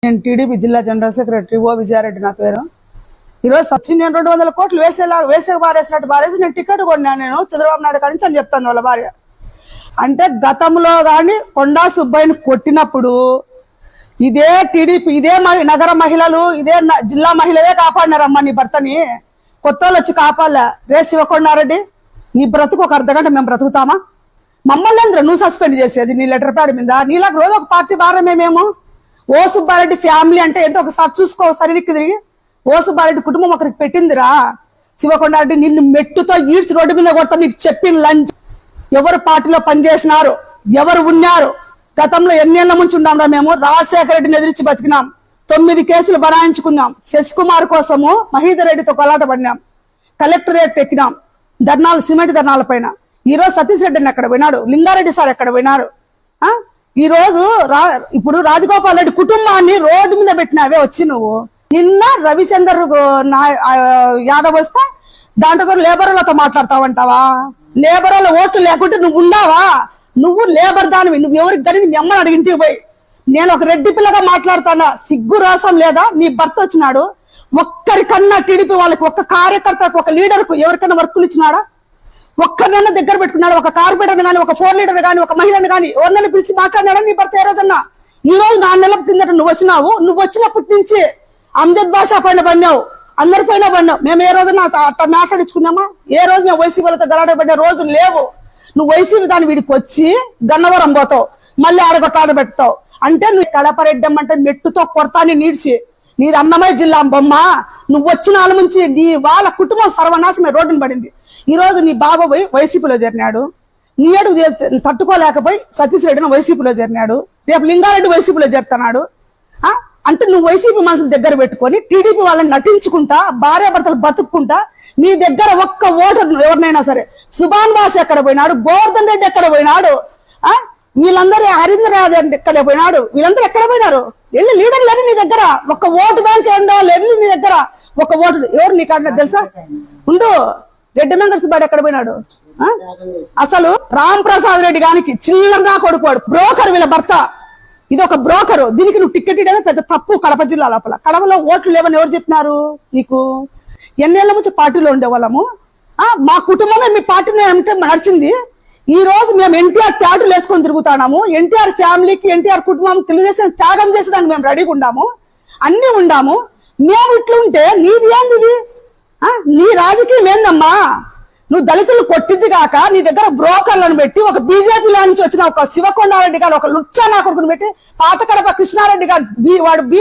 నేను టీడీపీ జిల్లా general secretary ఓ విజయారెడ్డి నా పేరు. ఈరోజు సచిన్ నేను 200 కోట్లు వేసే బారేసి నేను టికెట్ కొన్నాను నేను చంద్రబాబు నాయుడు కాడి నుంచి అని చెప్తాను వాళ్ళ భార్య. అంటే గతంలో కానీ కొండా సుబ్బయ్యని కొట్టినప్పుడు ఇదే టీడీపీ ఇదే నగర మహిళలు ఇదే జిల్లా మహిళలే కాపాడినారమ్మా నీ భర్తని. కొత్త వాళ్ళు వచ్చి కాపాడలే. రే శివకొండారెడ్డి నీ బ్రతుకు ఒక అర్ధగంట మేము బ్రతుకుతామా? మమ్మల్ని అందరూ నువ్వు సస్పెండ్ చేసేది నీ లెటర్ ప్యాడ్ మీద. నీలాగా రోజు ఒక పార్టీ భారమే మేము. ఓ సుబ్బారెడ్డి ఫ్యామిలీ అంటే ఎంతో ఒకసారి చూసుకో సరికి తిరిగి. ఓ సుబ్బారెడ్డి కుటుంబం ఒకరికి పెట్టిందిరా. శివకొండారెడ్డి నిన్ను మెట్టుతో ఈడ్చి రోడ్డు మీద కొడతా నీకు చెప్పిన లంచ్. ఎవరు పార్టీలో పనిచేసినారు, ఎవరు ఉన్నారు, గతంలో ఎన్నేళ్ల ముంచి ఉన్నాంరా మేము. రాజశేఖర రెడ్డిని ఎదిరించి బతికినాం. 9 కేసులు బనాయించుకున్నాం. శశికుమార్ కోసము మహీధర్ రెడ్డితో కొలాట పడినాం. కలెక్టరేట్ ఎక్కినాం. ధర్నాలు, సిమెంట్ ధర్నాల పైన. ఈ రోజు సతీష్ రెడ్డిని ఎక్కడ పోయినాడు, లింగారెడ్డి సార్ ఎక్కడ పోయినారు? ఈ రోజు ఇప్పుడు రాజగోపాల్ రెడ్డి కుటుంబాన్ని రోడ్డు మీద పెట్టినావే వచ్చి నువ్వు. నిన్న రవిచందర్ యాదవ్ వస్తే దాంట్లో లేబర్లతో మాట్లాడతావంటావా? లేబర్ల ఓట్లు లేకుంటే నువ్వు ఉన్నావా? నువ్వు లేబర్ దానివి. నువ్వు ఎవరికి కానీ మీ అమ్మని అడిగింటికి పోయి. నేను ఒక రెడ్డి పిల్లగా మాట్లాడుతానా? సిగ్గు రాసం లేదా? నీ భర్త వచ్చినాడు. ఒక్కరికన్నా టీడీపీ వాళ్ళకి, ఒక్క కార్యకర్తకు, ఒక లీడర్కు ఎవరికైనా వర్కులు ఇచ్చినాడా? ఒక్కరినైనా దగ్గర పెట్టుకున్నాడు? ఒక కార్పొరేటర్ కానీ, ఒక 4 లీడర్ కానీ, ఒక మహిళని కానీ ఎవరినైనా పిలిచి మాట్లాడినాడా నీ భర్త ఏ రోజన్నా? ఈ రోజు 4 నెలల కిందట నువ్వు వచ్చినావు. నువ్వు వచ్చినప్పటి నుంచి అమ్జద్ బాషా పైన పడినావు, అందరి పైన పడినావు. మేము ఏ రోజున అట్లా మాట్లాడించుకున్నామా? ఏ రోజు మేము వైసీపీలతో గలాట పడ్డే రోజులు లేవు. నువ్వు వైసీపీ దాని వీడికి వచ్చి గన్నవరం పోతావు, మళ్ళీ ఆడగొట్టాడ పెడతావు. అంటే నువ్వు కడపరెడ్డం అంటే మెట్టుతో కొడతాని నీడ్చి. నీది అన్నమయ్య జిల్లా బొమ్మ. నువ్వు వచ్చిన వాళ్ళ నుంచి నీ వాళ్ళ కుటుంబం సర్వనాశమే రోడ్డుని పడింది. ఈ రోజు నీ బాబు పోయి వైసీపీలో చేరినాడు. నీ అడుగు తట్టుకోలేకపోయి సతీష్ రెడ్డిని వైసీపీలో చేరినాడు. రేపు లింగారెడ్డి వైసీపీలో చేరుతున్నాడు. అంటే నువ్వు వైసీపీ మనసుకు దగ్గర పెట్టుకొని టీడీపీ వాళ్ళని నటించుకుంటా, భార్యాభర్తలు బతుక్కుంటా, నీ దగ్గర ఒక్క ఓటర్ ఎవరినైనా సరే, సుభాన్ బాస్ ఎక్కడ పోయినాడు, గోవర్ధన్ రెడ్డి ఎక్కడ పోయినాడు, వీళ్ళందరూ హరీంద్రనాథ్ ఎక్కడ పోయినాడు, వీళ్ళందరూ ఎక్కడ పోయినారు? వెళ్ళి లీడర్ లేదు నీ దగ్గర. ఒక్క ఓటు బ్యాంక్ ఏందో లేదు నీ దగ్గర. ఒక ఓటు ఎవరు నీకు అడిగినా తెలుసా? ఉండు. రెడ్డి మెంగర్స్ బాడు ఎక్కడ పోయినాడు? అసలు రామ్ ప్రసాద్ రెడ్డి గానికి చిల్లరగా కొడుకోడు. బ్రోకర్ వీళ్ళ భర్త. ఇది ఒక బ్రోకరు. దీనికి నువ్వు టికెట్ ఇవ్వడం పెద్ద తప్పు. కడప జిల్లా లోపల కడపలో ఓట్లు లేవని ఎవరు చెప్పినారు నీకు? ఎన్నేళ్ల నుంచి పార్టీలో ఉండేవాళ్ళము. మా కుటుంబమే మీ పార్టీని అంటే నడిచింది. ఈ రోజు మేము ఎన్టీఆర్ ట్యాటులు వేసుకొని తిరుగుతున్నాము. ఎన్టీఆర్ ఫ్యామిలీకి, ఎన్టీఆర్ కుటుంబం తెలుగుదేశం త్యాగం చేసేదానికి మేము రెడీగా ఉండాము. అన్ని ఉండాము. మేము ఇట్లుంటే నీది ఏంది? నీ రాజకీయం ఏందమ్మా? నువ్వు దళితులు కొట్టింది కాక నీ దగ్గర బ్రోకర్లను పెట్టి, ఒక బీజేపీలో నుంచి వచ్చిన ఒక శివకొండారెడ్డి గారు, ఒక లుచ్చా నా కొడుకుని పెట్టి, పాత కడప కృష్ణారెడ్డి గారు వాడు